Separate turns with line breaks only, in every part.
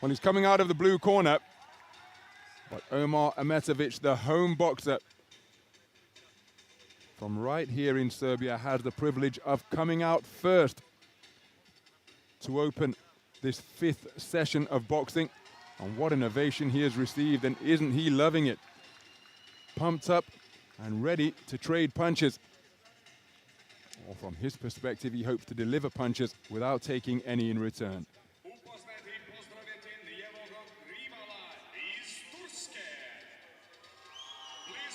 Well, he's coming out of the blue corner. But Omer AMETOVIC, the home boxer from right here in Serbia, has the privilege of coming out first to open this 5th session of boxing. And what an ovation he has received, and isn't he loving it? Pumped up and ready to trade punches. Or from his perspective, he hopes to deliver punches without taking any in return.
Please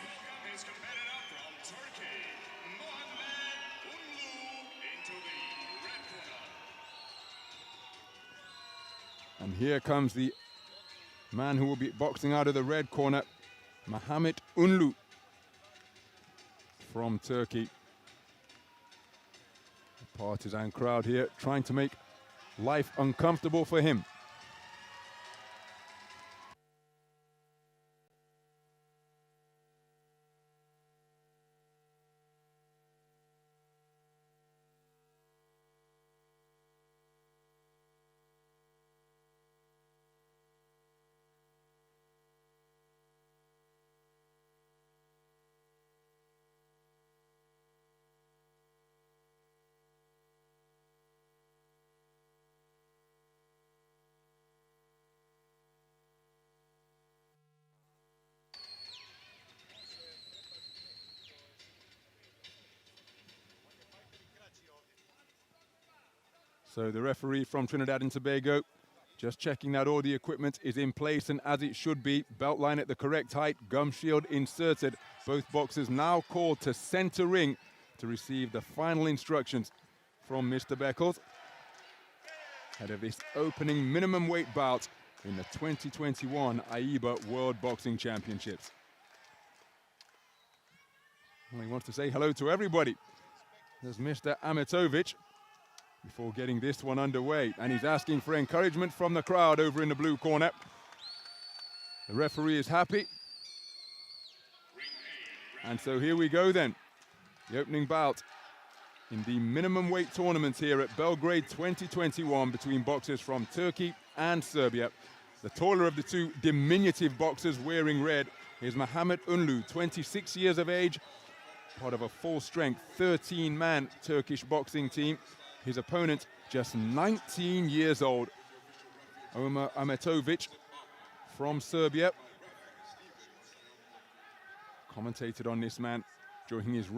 welcome his competitor from Turkey, UNLU, into the red corner.
And here comes the man who will be boxing out of the red corner, Muhammet UNLU from Turkey. The partisan crowd here trying to make life uncomfortable for him. So the referee from Trinidad and Tobago just checking that all the equipment is in place and as it should be. Belt line at the correct height, gum shield inserted. Both boxers now called to center ring to receive the final instructions from Mr. Beckles ahead of this opening minimum weight bout in the 2021 AIBA World Boxing Championships. Well, he wants to say hello to everybody. There's Mr. AMETOVIC before getting this one underway, and he's asking for encouragement from the crowd over in the blue corner. The referee is happy. And so here we go then. The opening bout in the minimum weight tournament here at Belgrade 2021 between boxers from Turkey and Serbia. The taller of the two diminutive boxers wearing red is Muhammet UNLU, 26 years of age, part of a full-strength 13-man Turkish boxing team. His opponent, just 19 years old, Omer AMETOVIC from Serbia. Commentated on this man during his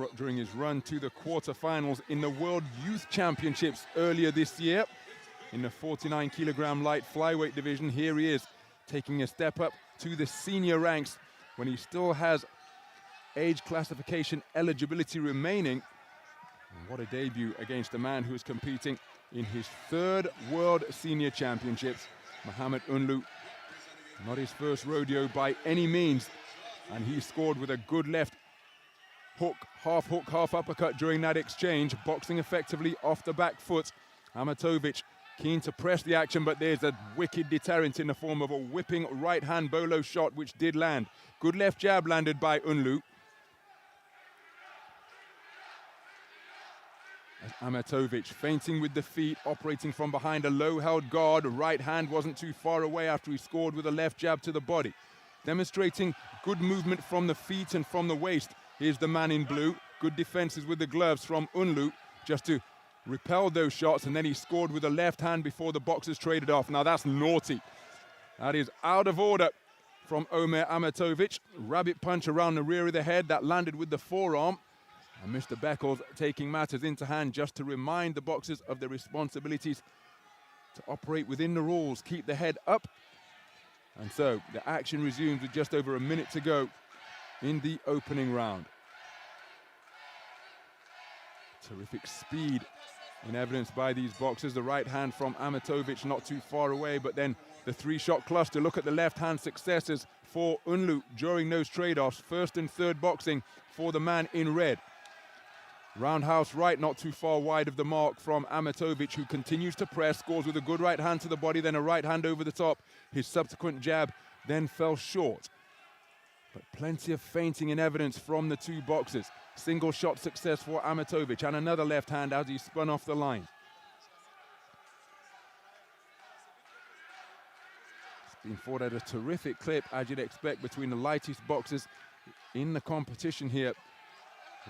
run to the quarterfinals in the World Youth Championships earlier this year. In the 49-kilogram light flyweight division, here he is taking a step up to the senior ranks when he still has age classification eligibility remaining. And what a debut against a man who is competing in his 3rd World Senior Championships. Muhammet UNLU, not his first rodeo by any means. And he scored with a good left hook, half uppercut during that exchange, boxing effectively off the back foot. AMETOVIC keen to press the action, but there's a wicked deterrent in the form of a whipping right-hand bolo shot, which did land. Good left jab landed by UNLU. AMETOVIC feinting with the feet, operating from behind a low-held guard. Right hand wasn't too far away after he scored with a left jab to the body. Demonstrating good movement from the feet and from the waist. Here's the man in blue. Good defenses with the gloves from UNLU just to repel those shots, and then he scored with a left hand before the boxers traded off. Now that's naughty. That is out of order from Omer AMETOVIC. Rabbit punch around the rear of the head that landed with the forearm. And Mr. Beckles taking matters into hand just to remind the boxers of their responsibilities to operate within the rules, keep the head up. And so the action resumes with just over a minute to go in the opening round. Terrific speed in evidence by these boxers. The right hand from AMETOVIC not too far away, but then the 3-shot cluster. Look at the left hand successes for UNLU during those trade-offs. 1st and 3rd boxing for the man in red. Roundhouse right, not too far wide of the mark from AMETOVIC, who continues to press, scores with a good right hand to the body, then a right hand over the top. His subsequent jab then fell short. But plenty of feinting in evidence from the two boxers. Single shot success for AMETOVIC, and another left hand as he spun off the line. Being fought at a terrific clip, as you'd expect, between the lightest boxers in the competition here.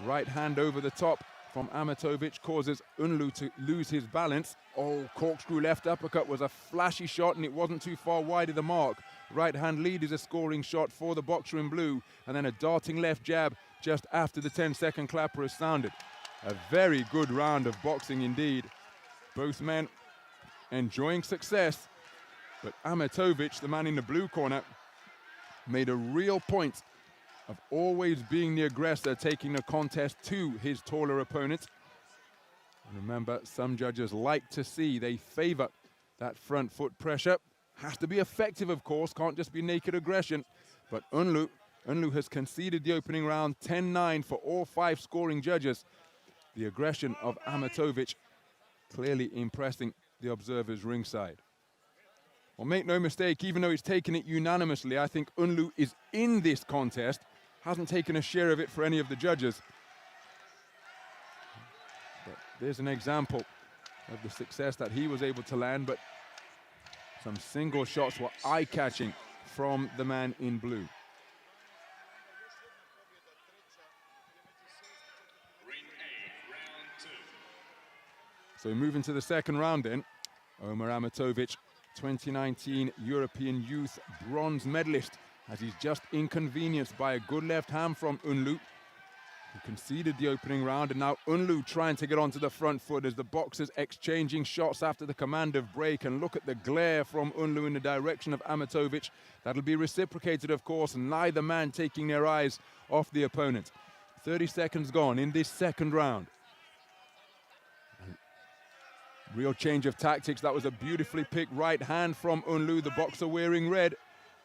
Right hand over the top from AMETOVIC causes UNLU to lose his balance. Oh, corkscrew left uppercut was a flashy shot, and it wasn't too far wide of the mark. Right hand lead is a scoring shot for the boxer in blue, and then a darting left jab just after the 10-second clapper has sounded. A very good round of boxing indeed. Both men enjoying success, but AMETOVIC, the man in the blue corner, made a real point of always being the aggressor, taking the contest to his taller opponent. And remember, some judges like to see, they favor that front foot pressure. Has to be effective, of course, can't just be naked aggression. But UNLU has conceded the opening round 10-9 for all 5 scoring judges. The aggression of AMETOVIC clearly impressing the observers ringside. Well, make no mistake, even though he's taken it unanimously, I think UNLU is in this contest, hasn't taken a share of it for any of the judges. But there's an example of the success that he was able to land, but some single shots were eye-catching from the man in blue.
Ring A, round 2.
So moving to the second round then, Omer AMETOVIC, 2019 European Youth bronze medalist, as he's just inconvenienced by a good left hand from UNLU, who conceded the opening round, and now UNLU trying to get onto the front foot as the boxers exchanging shots after the command of break. And look at the glare from UNLU in the direction of AMETOVIC. That'll be reciprocated, of course, and neither man taking their eyes off the opponent. 30 seconds gone in this second round. Real change of tactics. That was a beautifully picked right hand from UNLU, the boxer wearing red.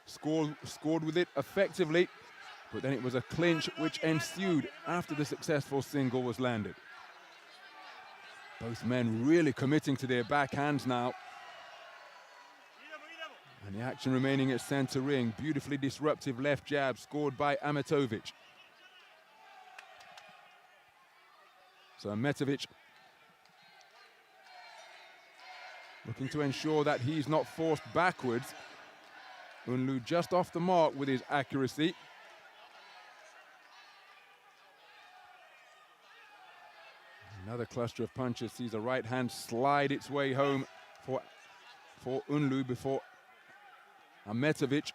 Scored with it effectively, but then it was a clinch which ensued after the successful single was landed. Both men really committing to their backhands now. And the action remaining at center ring. Beautifully disruptive left jab scored by AMETOVIC. So AMETOVIC looking to ensure that he's not forced backwards. UNLU just off the mark with his accuracy. Another cluster of punches sees a right hand slide its way home for UNLU before AMETOVIC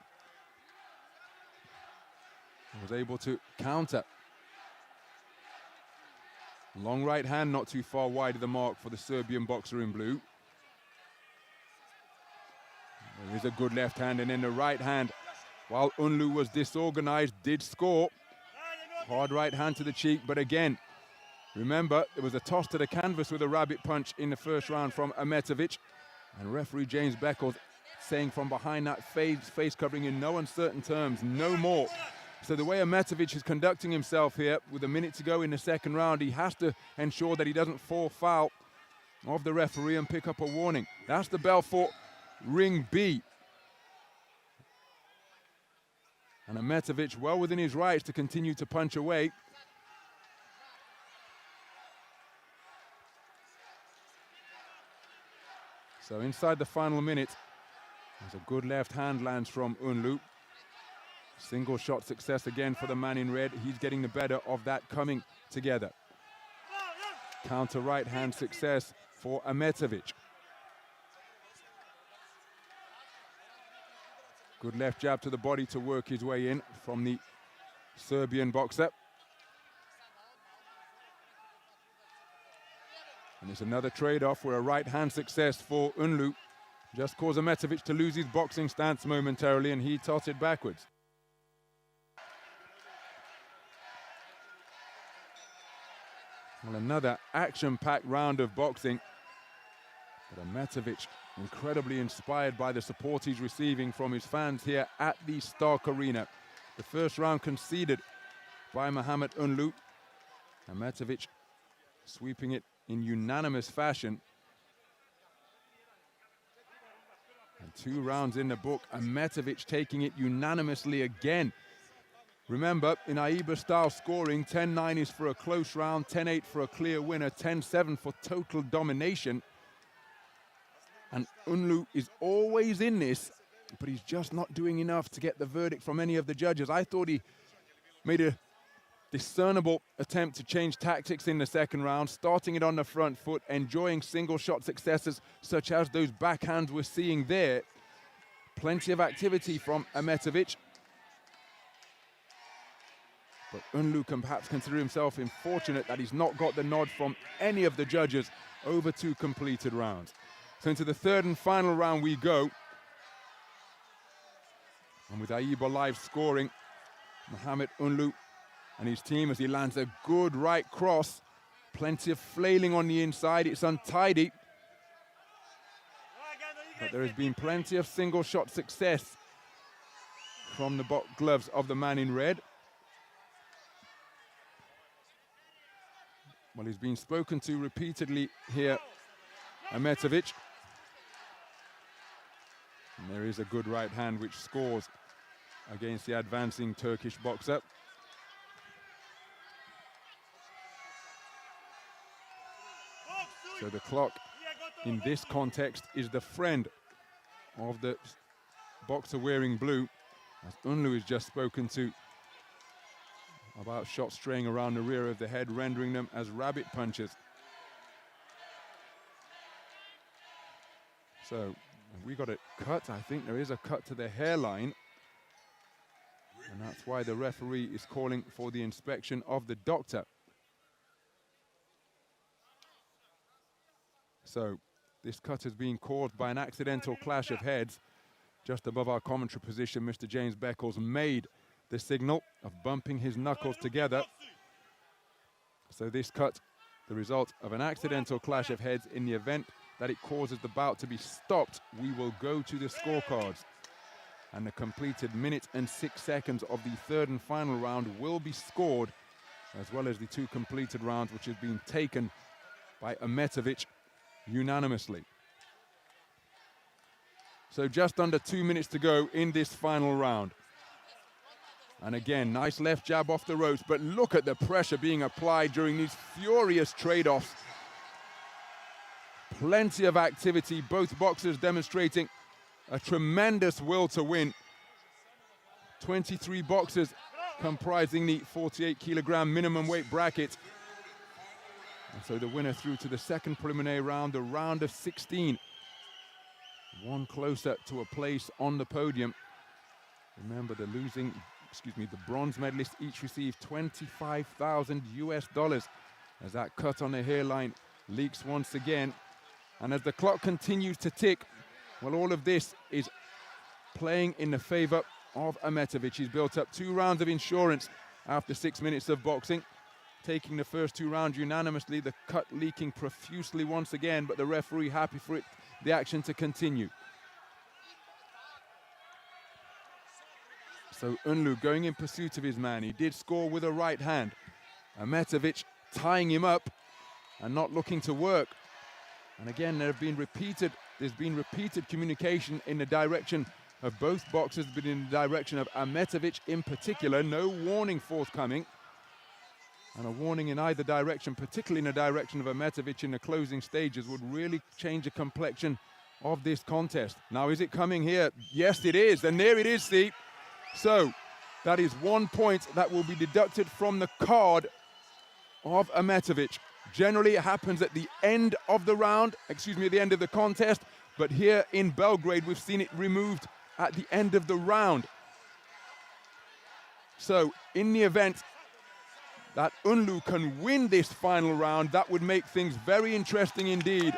was able to counter. Long right hand not too far wide of the mark for the Serbian boxer in blue. There is a good left hand, and then the right hand, while UNLU was disorganized, did score. Hard right hand to the cheek, but again, remember, there was a toss to the canvas with a rabbit punch in the first round from AMETOVIC, and referee James Beckles saying from behind that face covering in no uncertain terms, no more. So the way AMETOVIC is conducting himself here, with a minute to go in the second round, he has to ensure that he doesn't fall foul of the referee and pick up a warning. That's the bell for Ring B. And AMETOVIC well within his rights to continue to punch away. So inside the final minute, there's a good left hand lands from UNLU. Single shot success again for the man in red. He's getting the better of that coming together. Counter right hand success for AMETOVIC. Good left jab to the body to work his way in from the Serbian boxer. And it's another trade-off where a right hand success for UNLU just caused AMETOVIC to lose his boxing stance momentarily, and he totted backwards. Well, another action-packed round of boxing. But AMETOVIC incredibly inspired by the support he's receiving from his fans here at the Stark Arena. The first round conceded by Muhammet UNLU. AMETOVIC sweeping it in unanimous fashion. And 2 rounds in the book, AMETOVIC taking it unanimously again. Remember, in AIBA style scoring, 10-9 is for a close round, 10-8 for a clear winner, 10-7 for total domination. And UNLU is always in this but he's just not doing enough to get the verdict from any of the judges. I thought he made a discernible attempt to change tactics in the second round, starting it on the front foot, enjoying single shot successes such as those backhands we're seeing there. Plenty of activity from AMETOVIC. But UNLU can perhaps consider himself unfortunate that he's not got the nod from any of the judges over 2 completed rounds. So into the third and final round we go. And with AIBA live scoring, Muhammet UNLU and his team as he lands a good right cross. Plenty of flailing on the inside, it's untidy. But there has been plenty of single shot success from the gloves of the man in red. Well, he's been spoken to repeatedly here, AMETOVIC. And there is a good right hand which scores against the advancing Turkish boxer. So the clock in this context is the friend of the boxer wearing blue, as UNLU is just spoken to about shots straying around the rear of the head, rendering them as rabbit punches. So we got it cut. I think there is a cut to the hairline, and that's why the referee is calling for the inspection of the doctor. So this cut has been caused by an accidental clash of heads. Just above our commentary position, Mr. James Beckles made the signal of bumping his knuckles together. So this cut, the result of an accidental clash of heads. In the event that it causes the bout to be stopped, we will go to the scorecards. And the completed minute and 6 seconds of the third and final round will be scored, as well as the 2 completed rounds, which have been taken by AMETOVIC unanimously. So just under 2 minutes to go in this final round. And again, nice left jab off the ropes, but look at the pressure being applied during these furious trade-offs. Plenty of activity, both boxers demonstrating a tremendous will to win. 23 boxers comprising the 48 kilogram minimum weight bracket. And so the winner through to the second preliminary round, the round of 16. One closer to a place on the podium. Remember, the bronze medalists each received $25,000 US as that cut on the hairline leaks once again. And as the clock continues to tick, well, all of this is playing in the favor of AMETOVIC. He's built up 2 rounds of insurance after 6 minutes of boxing, taking the first 2 rounds unanimously, the cut leaking profusely once again, but the referee happy for the action to continue. So UNLU going in pursuit of his man. He did score with a right hand. AMETOVIC tying him up and not looking to work. And again, there's been repeated communication in the direction of both boxers, but in the direction of AMETOVIC in particular. No warning forthcoming. And a warning in either direction, particularly in the direction of AMETOVIC in the closing stages, would really change the complexion of this contest. Now, is it coming here? Yes, it is. And there it is, see. So that is 1 point that will be deducted from the card of AMETOVIC. Generally, it happens at the end of the round, at the end of the contest. But here in Belgrade, we've seen it removed at the end of the round. So in the event that UNLU can win this final round, that would make things very interesting indeed.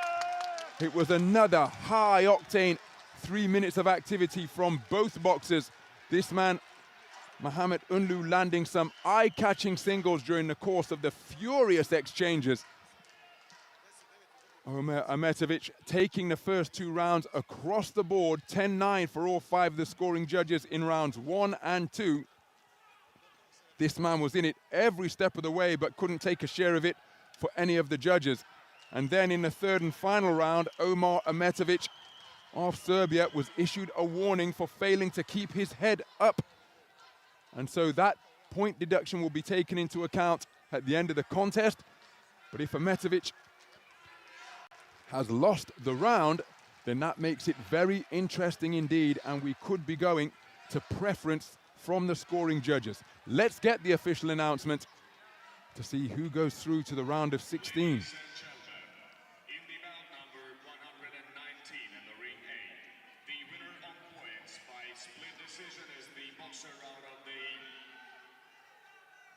It was another high-octane 3 minutes of activity from both boxers. This man, Muhammet UNLU, landing some eye-catching singles during the course of the furious exchanges. Omer AMETOVIC taking the first 2 rounds across the board, 10-9 for all 5 of the scoring judges in rounds 1 and 2. This man was in it every step of the way, but couldn't take a share of it for any of the judges. And then in the third and final round, Omer AMETOVIC of Serbia was issued a warning for failing to keep his head up. And so that point deduction will be taken into account at the end of the contest. But if AMETOVIC has lost the round, then that makes it very interesting indeed, and we could be going to preference from the scoring judges. Let's get the official announcement to see who goes through to the round of 16.
In the bout number 119 in the ring A, the winner on points by split decision is the boxer out of the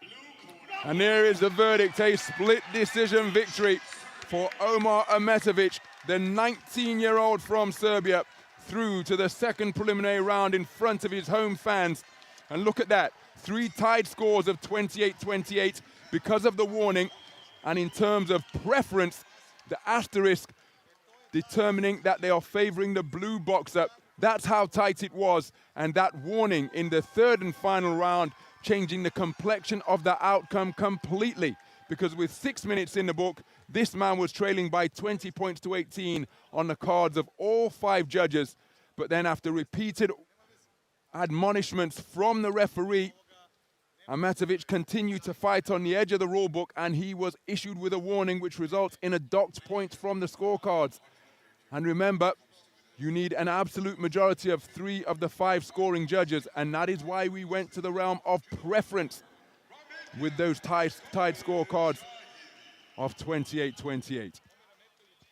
blue corner.
And there is the verdict, a split decision victory for Omer AMETOVIC, the 19-year-old from Serbia, through to the second preliminary round in front of his home fans. And look at that, 3 tied scores of 28-28 because of the warning. And in terms of preference, the asterisk determining that they are favoring the blue boxer. That's how tight it was. And that warning in the third and final round, changing the complexion of the outcome completely. Because with 6 minutes in the book, this man was trailing by 20 points to 18 on the cards of all 5 judges. But then after repeated admonishments from the referee, AMETOVIC continued to fight on the edge of the rule book, and he was issued with a warning which results in a docked point from the scorecards. And remember, you need an absolute majority of 3 of the 5 scoring judges, and that is why we went to the realm of preference with those tied scorecards of 28-28.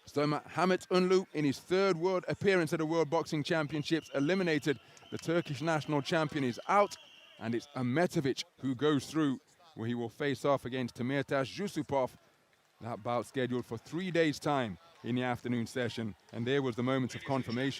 So Muhammet UNLU, in his 3rd world appearance at the World Boxing Championships, eliminated the Turkish national champion. Is out, and it's AMETOVIC who goes through, where he will face off against Demirtas Yusupov. That bout scheduled for 3 days' time in the afternoon session, and there was the moment of confirmation.